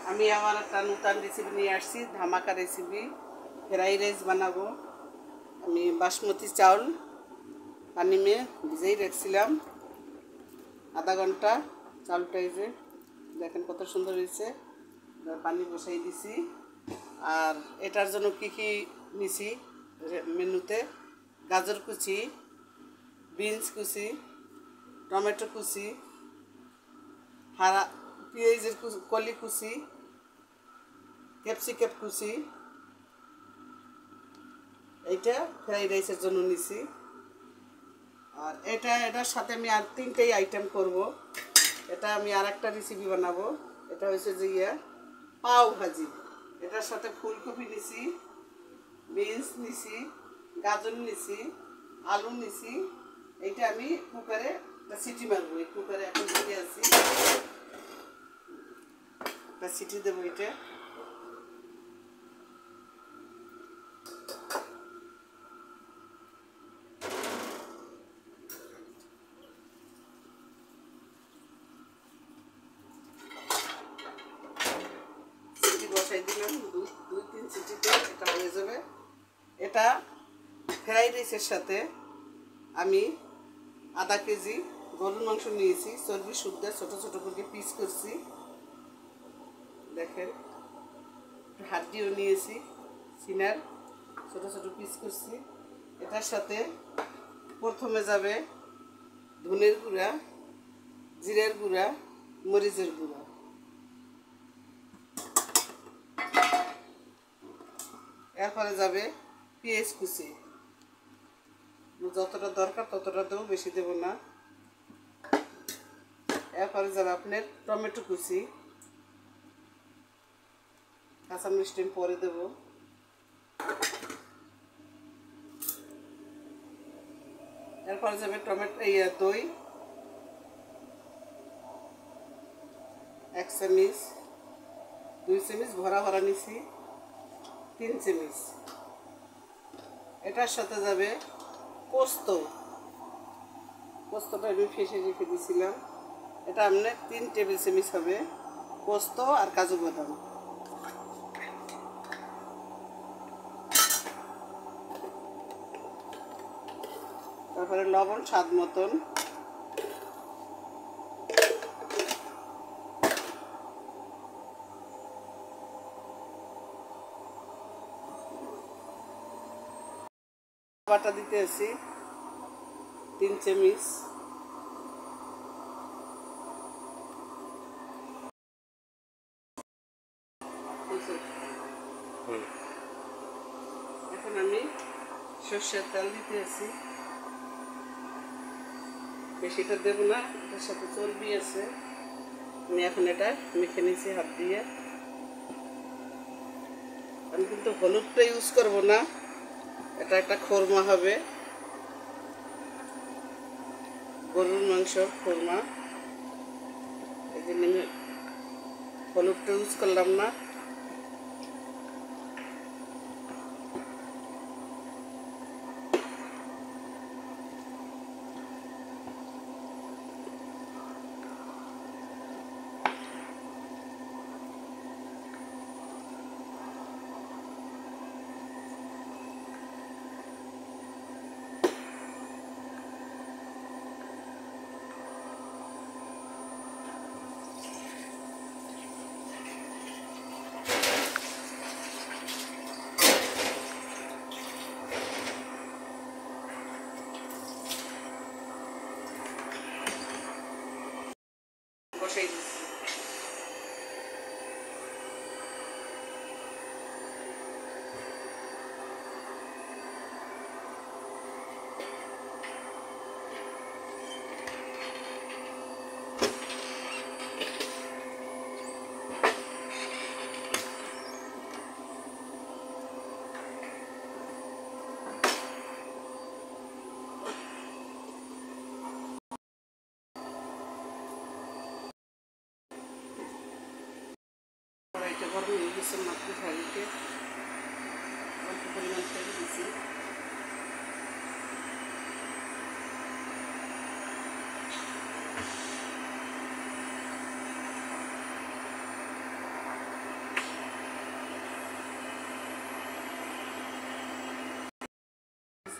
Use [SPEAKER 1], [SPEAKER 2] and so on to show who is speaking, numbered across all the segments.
[SPEAKER 1] আমি আমার একটা নতুন রেসিপি নিয়ে আসছি, ধামাকা রেসিপি। ফ্রাইড রাইস বানাবো। আমি বাসমতি চাউল পানি মেয়ে ভিজেই রাখছিলাম আধা ঘন্টা। চাউলটা এই যে দেখেন কত সুন্দর হয়েছে। পানি বসাই দিছি। আর এটার জন্য কী কী নিছি মেনুতে: গাজর কুচি, বিনস কুচি, টমেটো কুচি, হারা পেঁয়াজের কলি কুচি, ক্যাপসিকাম কুচি। এইটা ফ্রাইড রাইসের জন্য নিছি। আর এটার সাথে আমি আর তিনটেই আইটেম করব। এটা আমি আর একটা রেসিপি বানাবো। এটা হচ্ছে যে পাও ভাজি। এটার সাথে ফুলকপি নিছি, বিনস নিছি, গাজর নিছি, আলু নিছি। এইটা আমি কুকারে সিটি মারবো। এই কুকারে এখন দিয়ে আছি, একটা সিটি দেবো। এটা সিটি বসাই দিলাম, দুই তিন সিটিতে এটা হয়ে যাবে। এটা ফ্রাইড রাইসের সাথে আমি আধা কেজি গরুর মাংস নিয়েছি, চর্বি শুদ্ধ ছোটো ছোটো করে পিস করছি। দেখেন হাড্ডিও নিয়েছি, সিনার ছোটো ছোটো পিস করছি। এটার সাথে প্রথমে যাবে ধনের গুঁড়া, জিরের গুঁড়া, মরিচের গুঁড়া। এরপরে যাবে পেঁয়াজ কুচি, যতটা দরকার ততটা দেবো, বেশি দেবো না। এরপরে যাবে আপনার টমেটো কুচি, কাঁচা মিষ্টি পরে দেবো। এরপরে যাবে দই 1 চামচ, 2 চামচ ভরা ভরা নিছি, 3 চামচ। এটার সাথে যাবে পোস্তটা আমি ফেসে রেখে দিয়েছিলাম। এটা আপনার 3 টেবিল চামচ হবে পোস্ত আর কাজু বাদাম। তারপরে লবণ স্বাদ মতন। বাটা দিতে আছি 3 চামচ। এখন আমি সর্ষের তেল দিতে আছি, বেশিটা দেবো না, এটার সাথে চর্বি আছে। আমি এখন এটা মেখে নিয়েছি হাত দিয়ে। আমি কিন্তু হলুদটা ইউজ করব না, এটা একটা খোরমা হবে, গরুর মাংস খোরমা। এই জন্য আমি হলুদটা ইউজ করলাম না। বসাই দিচ্ছি। কড়াইটা গরম হয়ে গেছে, মাত্র ঢালিতে অল্প পরিমাণ তেল দিয়েছি।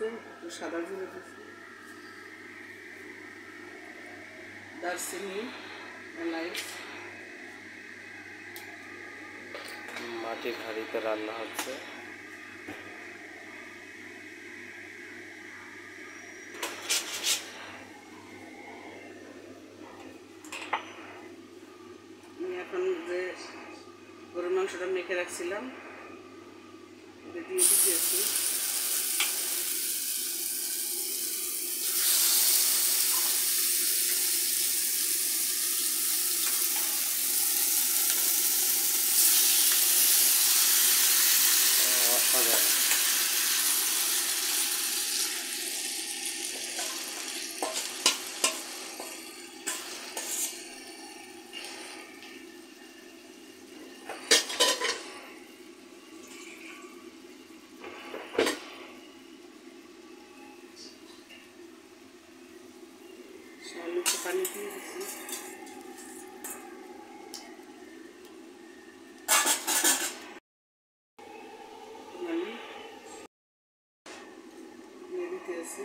[SPEAKER 1] আছে, একটু সাদা জিরে দিচ্ছি, দারচিনি, এলাচ।
[SPEAKER 2] মাটির হাঁড়িতে রান্না হচ্ছে।
[SPEAKER 1] আমি এখন যে গরুর মাংসটা মেখে রাখছিলাম এটা দিয়ে দিতেছি।
[SPEAKER 2] অসাধারণ।
[SPEAKER 1] সামান্য একটু পানি দিয়ে দিচ্ছি। আমি দিয়ে দিতেছি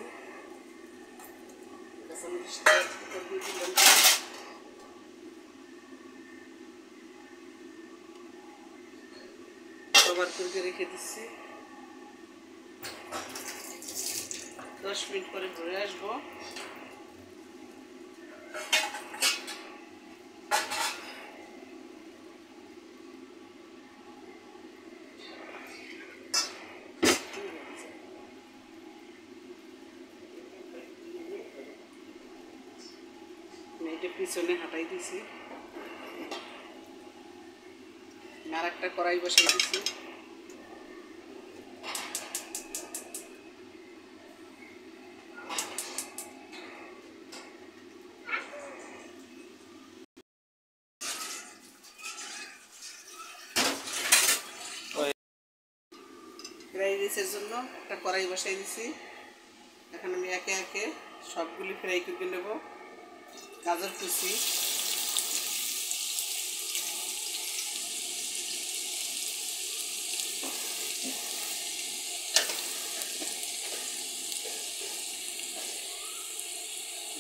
[SPEAKER 1] কাঁচামরিচটা উপর দিয়ে দিলাম। কভার করে রেখে দিচ্ছি। 10 মিনিট পরে ঘুরে আসবো। এটা পিছনে হাঁটাই দিছি, আর একটা কড়াই বসাই দিছি। ফ্রাইড রাইসের জন্য একটা কড়াই বসাই দিছি। এখন আমি একে একে সবগুলি ফ্রাই করে নেব। গাজর কুচি,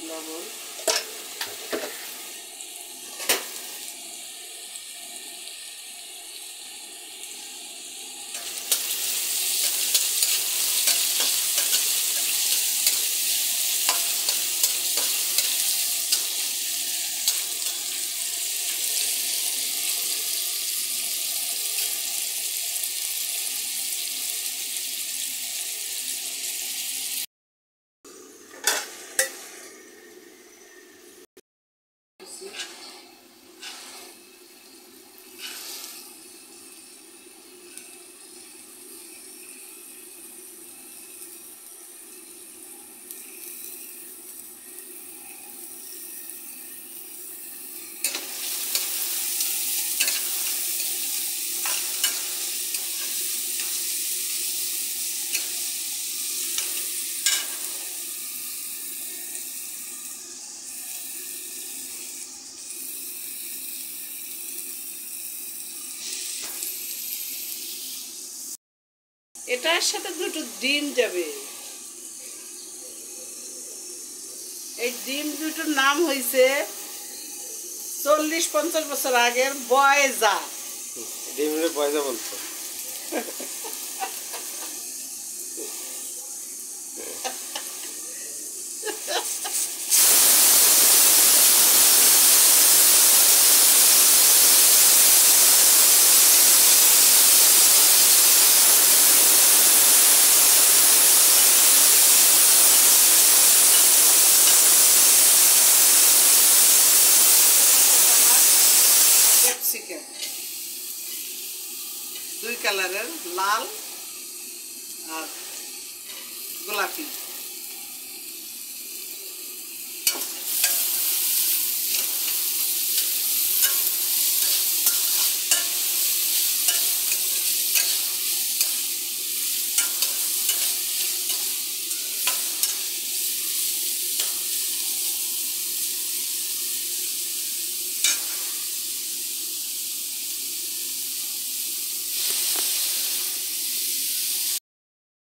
[SPEAKER 1] লবণ, এটার সাথে দুটো ডিম যাবে। এই ডিম দুটোর নাম হয়েছে 40-50 বছর আগের বয়জা।
[SPEAKER 2] ডিমের পয়সা বলছো?
[SPEAKER 1] ক্যাপসিকাম 2 কালারের, লাল আর গোলাপি।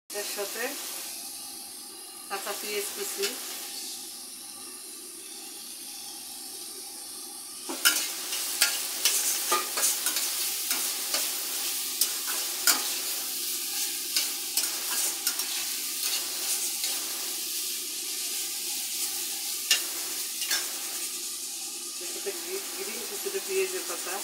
[SPEAKER 1] এর সাথে পেঁয়াজ কুচি, গ্রিন কিছুটা পেঁয়াজের পাতা,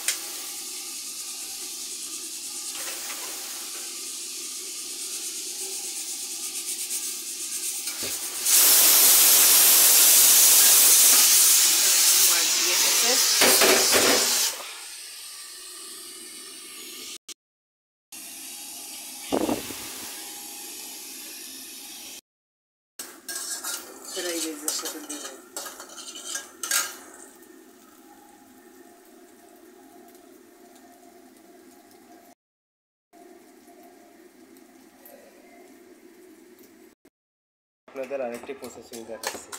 [SPEAKER 1] ফ্রাই রাইসের সাথে দেবো।
[SPEAKER 2] আপনাদের আরেকটি প্রসেসিং দেখাচ্ছি।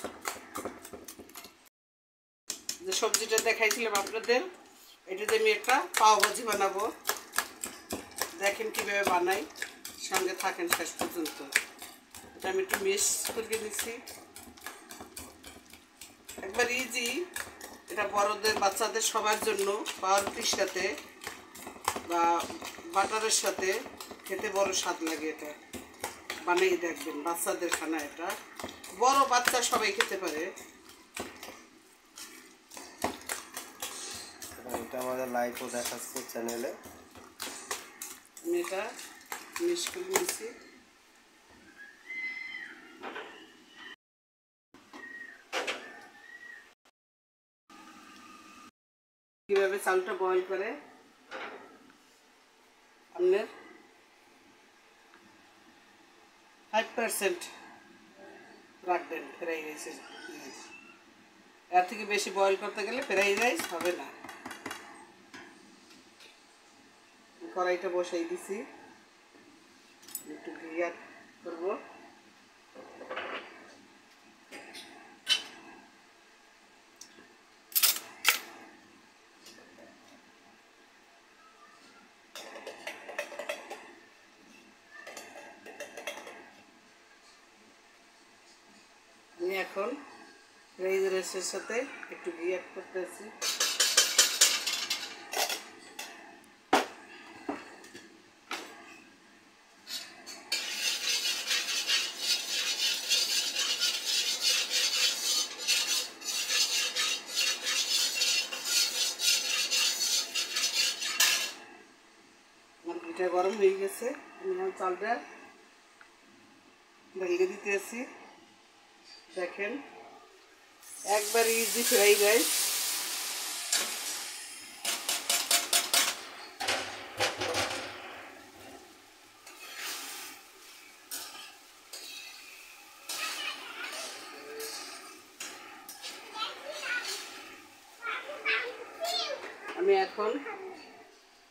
[SPEAKER 1] যে সবজিটা দেখাইছিলাম আপনাদের, এটাতে আমি একটা পাও ভাজি বানাবো। দেখেন কীভাবে বানাই, সঙ্গে থাকেন শেষ পর্যন্ত। এটা আমি একটু মিক্স করে দিচ্ছি, একবার ইজি। এটা বড়দের বাচ্চাদের সবার জন্য পাউরুটির সাথে বা বাটারের সাথে খেতে বড় স্বাদ লাগে। এটা বানিয়ে দেখবেন, বাচ্চাদের খানা। এটা বড় বাচ্চা সবাই খেতে পারে।
[SPEAKER 2] এটা আমাদের লাইভও দেখাচ্ছে চ্যানেলে।
[SPEAKER 1] আমি এটা মিক্স করে নিয়েছি। কীভাবে চালটা বয়েল করে আপনার 5% রাখবেন ফ্রাই রাইসের। এর থেকে বেশি বয়েল করতে গেলে ফ্রাই রাইস হবে না। কড়াইটা বসাই দিছি, একটু ঘি অ্যাড করবো। আমি এখন ফ্রাইড রাইসের সাথে একটু ঘি অ্যাড করতেছি। আমার ঘিটা গরম হয়ে গেছে, আমি এখন চালটা ভেঙে দিতে আছি। দেখেন, একবার ইজি ফ্রাইড রাইস। আমি এখন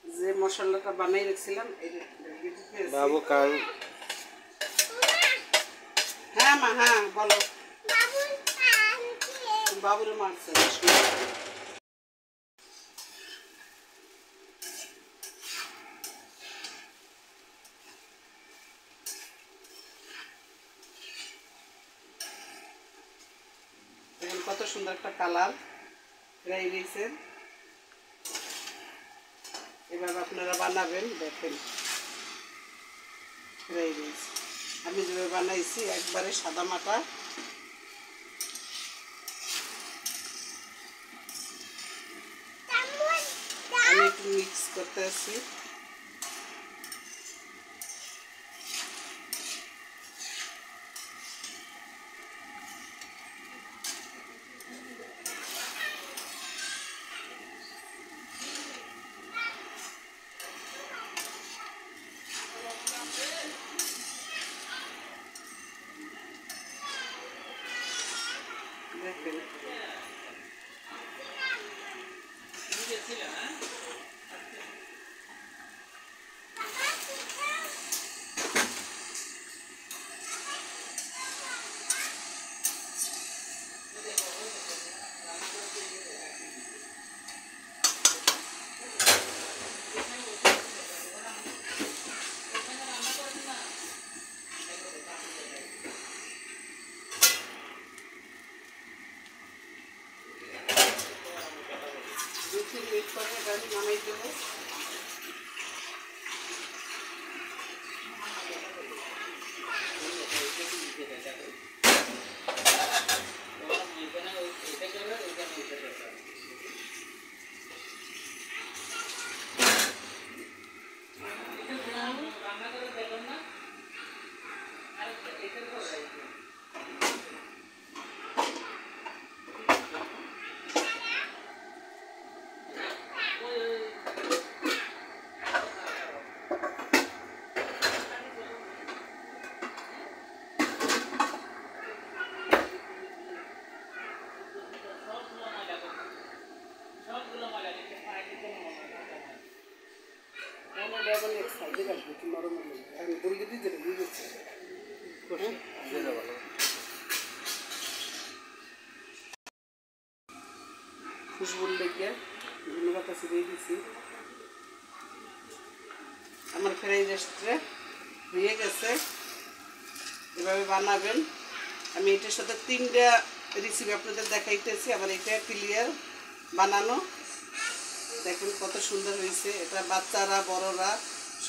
[SPEAKER 1] যে মশলাটা বানাই রেখেছিলাম
[SPEAKER 2] বাবু কান।
[SPEAKER 1] হ্যাঁ মা, হ্যাঁ বলো। বাবুরে মারছে। দেখুন কত সুন্দর একটা কালার ফ্রাই রাইসের। এভাবে আপনারা বানাবেন, দেখেন ফ্রাই রাইস আমি যেভাবে বানাইছি একবারে সাদা মাটা। আমি একটু মিক্স করতে আসছি। দেখেন করে এটা আমি নামাই দেবো। খুশবুর লেগে ধন্যবাদ দিয়ে দিচ্ছি। আমার ফ্রাইড রাইসটা হয়ে গেছে। এভাবে বানাবেন। আমি এটার সাথে 3টা রেসিপি আপনাদের দেখাইতেছি। আমার এটা ক্লিয়ার বানানো, দেখুন কত সুন্দর হয়েছে। এটা বাচ্চারা বড়রা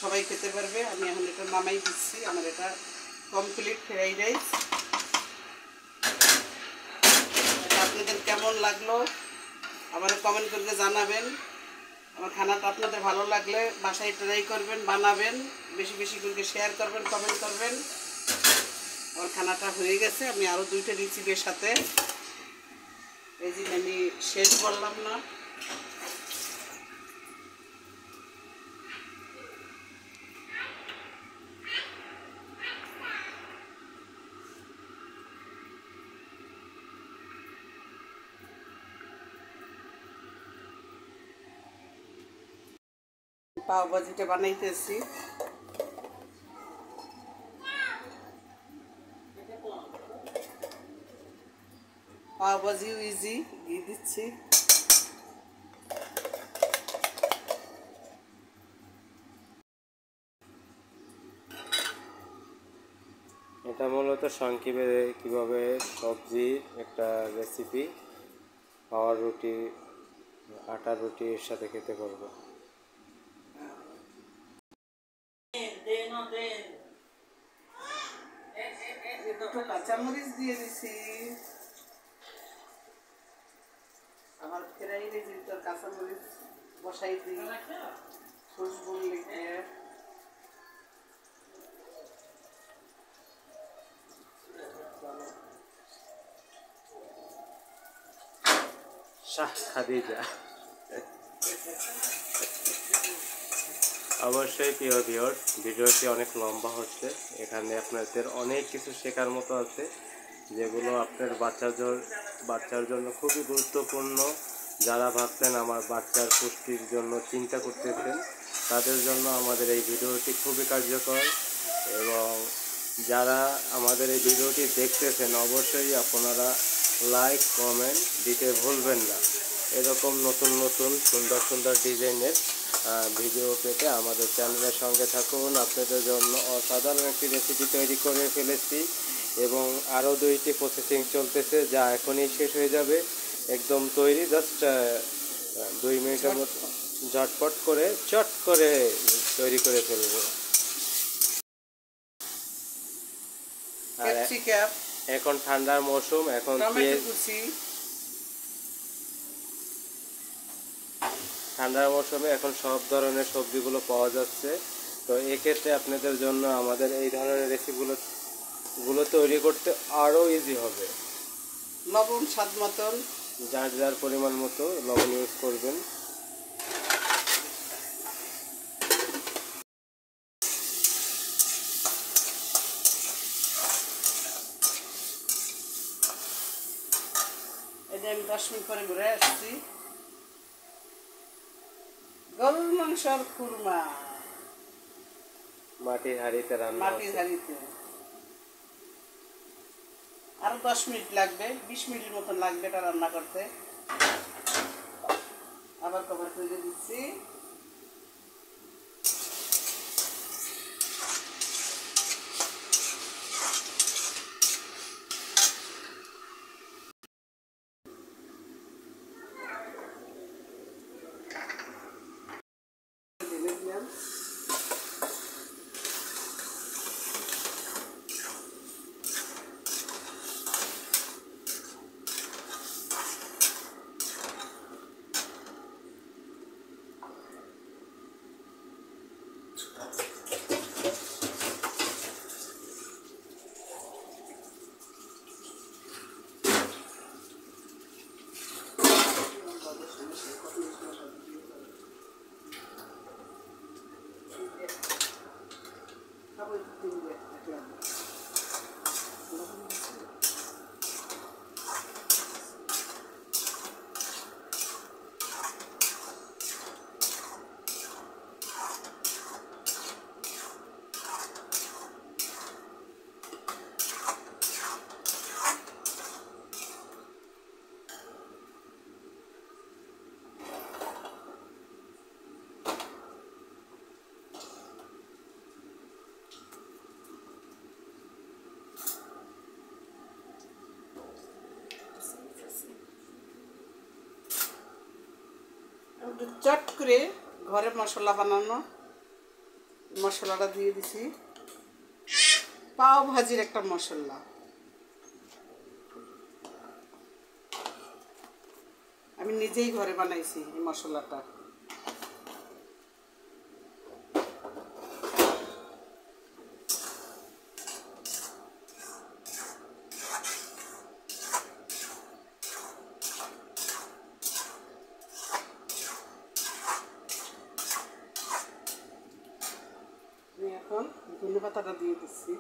[SPEAKER 1] সবাই খেতে পারবে। আমি এখন এটা নামাই দিচ্ছি। আমার এটা কমপ্লিট ফ্রাইড রাইস। আপনাদের কেমন লাগলো আবার কমেন্ট করে জানাবেন। আমার খানাটা আপনাদের ভালো লাগলে বাসায় ট্রাই করবেন, বানাবেন, বেশি বেশি করে শেয়ার করবেন, কমেন্ট করবেন। আমার খানাটা হয়ে গেছে। আমি আরও 2টা রেসিপির সাথে এই যে আমি শেষ করলাম না। পাও ভাজিটা বানাইতেছি। পাও ভাজিও ইজি, ঘি দিচ্ছি।
[SPEAKER 2] এটা মূলত সংক্ষেপে কীভাবে সবজি একটা রেসিপি, পাওয়ার রুটি, আটার রুটির সাথে খেতে পারবো।
[SPEAKER 1] কাঁচামরিচ দিয়ে দিছি। আমার ফ্রাইড রাইসের কাঁচামরিচ বসাই দিই খুশবুর লেগে।
[SPEAKER 2] শাহ খাদিজা। অবশ্যই প্রিয় ভিউয়ার্স, ভিডিওটি অনেক লম্বা হচ্ছে। এখানে আপনাদের অনেক কিছু শেখার মতো আছে, যেগুলো আপনার বাচ্চার জন্য খুবই গুরুত্বপূর্ণ। যারা ভাবছেন আমার বাচ্চার পুষ্টির জন্য চিন্তা করতেছেন, তাদের জন্য আমাদের এই ভিডিওটি খুবই কার্যকর। এবং যারা আমাদের এই ভিডিওটি দেখতেছেন, অবশ্যই আপনারা লাইক কমেন্ট দিতে ভুলবেন না। এরকম নতুন নতুন সুন্দর সুন্দর ডিজাইনের ভিডিও পেতে আমাদের চ্যানেলের সঙ্গে থাকুন। আপনাদের জন্য অসাধারণ একটি রেসিপি তৈরি করে ফেলেছি এবং আরও 2টি প্রসেসিং চলতেছে, যা এখনই শেষ হয়ে যাবে। একদম তৈরি, জাস্ট 2 মিনিটের মতো ঝটপট করে চট করে তৈরি করে ফেলবো। আর এখন ঠান্ডার মৌসুম, এখন ঠান্ডার মৌসুমে এখন সব ধরনের সবজিগুলো পাওয়া যাচ্ছে। তো এক্ষেত্রে আপনাদের জন্য আমাদের এই ধরনের রেসিপিগুলো তৈরি করতে আরও ইজি হবে।
[SPEAKER 1] লবণ স্বাদ মতন,
[SPEAKER 2] যার যার পরিমাণ মতো লবণ ইউজ করবেন।
[SPEAKER 1] এটা আমি 10 মিনিট পরে ঘুরে আসছি। গরুর মাংসর খুরমা
[SPEAKER 2] মাটির হাঁড়িতে রান্না,
[SPEAKER 1] মাটির হাঁড়িতে। আরো 10 মিনিট লাগবে, 20 মিনিটের মতন লাগবে এটা রান্না করতে। আবার কভার করে দিচ্ছি। চট করে ঘরে মশলা বানানো মশলাটা দিয়ে দিছি। পাও ভাজির একটা মশলা, আমি নিজেই ঘরে বানাইছি এই মশলাটা। এখন ধনে পাতাটা দিয়ে দিচ্ছি।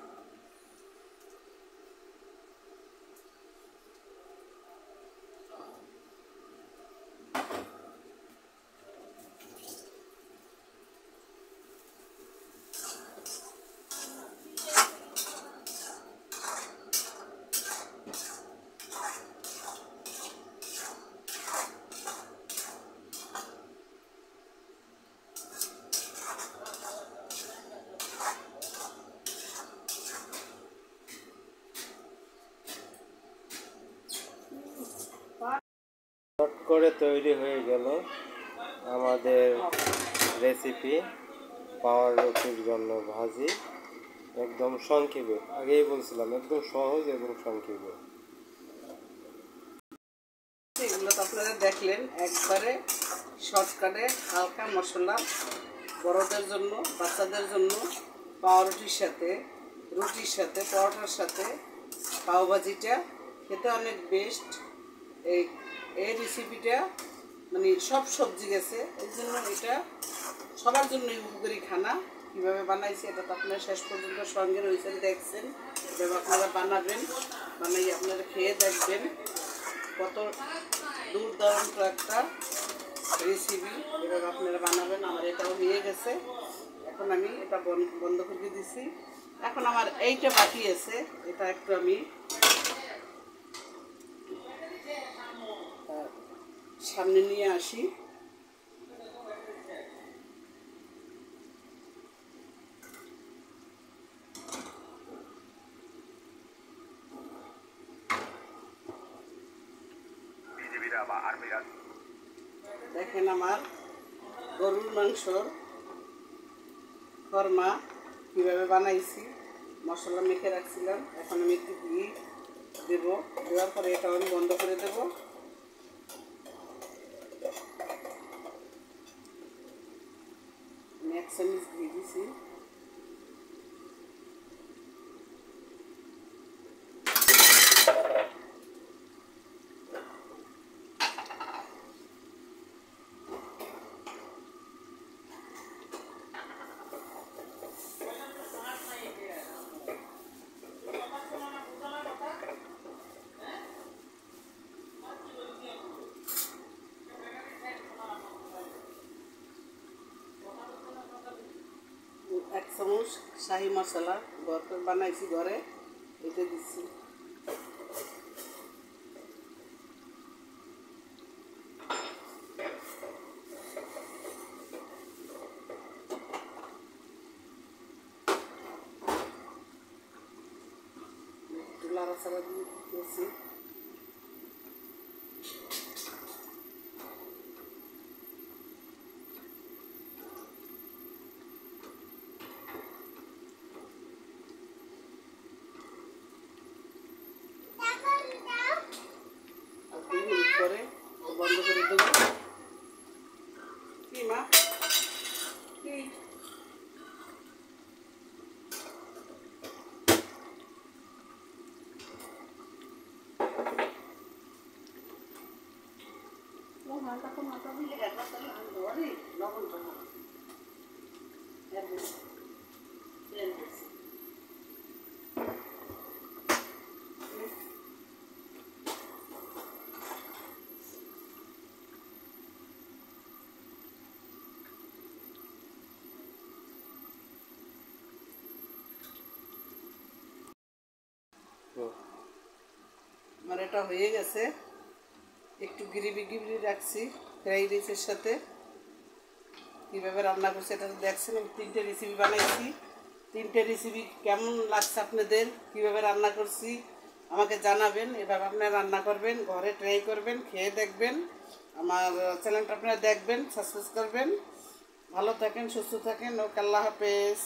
[SPEAKER 2] চট করে তৈরি হয়ে গেল আমাদের রেসিপি পাওয়ার রুটির জন্য ভাজি। একদম সংক্ষেপে, আগেই বলছিলাম একদম সহজ এবং সংক্ষেপে।
[SPEAKER 1] এগুলো তো আপনারা দেখলেন, একবারে শর্টকাটে হালকা মশলা, বড়দের জন্য বাচ্চাদের জন্য পাউরুটির সাথে, রুটির সাথে, পরোটার সাথে পাওভাজিটা খেতে অনেক বেস্ট। এই রেসিপিটা মানে সব সবজি গেছে, এই জন্য এটা সবার জন্যই উপকারী খানা। কীভাবে বানাইছি এটা তো আপনারা শেষ পর্যন্ত সঙ্গে রয়েছেন, দেখছেন। এভাবে আপনারা বানাবেন, বানাই আপনারা খেয়ে দেখবেন কত দুর্দান্ত একটা রেসিপি। এভাবে আপনারা বানাবেন। আমার এটাও হয়ে গেছে, এখন আমি এটা বন্ধ করে দিছি। এখন আমার এইটা বাকি আছে, এটা একটু আমি সামনে নিয়ে আসি। দেখেন আমার গরুর মাংসর কর্মা কীভাবে বানাইছি, মশলা মেখে রাখছিলাম। এখন আমি একটু ঘি দেবো, দেওয়ার পরে এটা আমি বন্ধ করে দেবো। আমি 1 চামচ ঘি দিছি। এক চামচ শাহি মশলা বানাইছি ঘরে, এটা দিচ্ছি। নাড়াচাড়া দিয়ে দিয়েছি। করে বন্ধ করে দেবো। কি মা কি আমার এটা হয়ে গেছে, একটু গ্রেভি রাখছি ফ্রাইড রাইসের সাথে। কীভাবে রান্না করছি এটা তো দেখছেন, আমি 3টে রেসিপি বানাইছি। 3টে রেসিপি কেমন লাগছে আপনাদের, কীভাবে রান্না করছি আমাকে জানাবেন। এভাবে আপনারা রান্না করবেন, ঘরে ট্রাই করবেন, খেয়ে দেখবেন। আমার চ্যানেলটা আপনারা দেখবেন, সাবস্ক্রাইব করবেন। ভালো থাকেন, সুস্থ থাকেন। ওকে, আল্লাহ হাফেজ।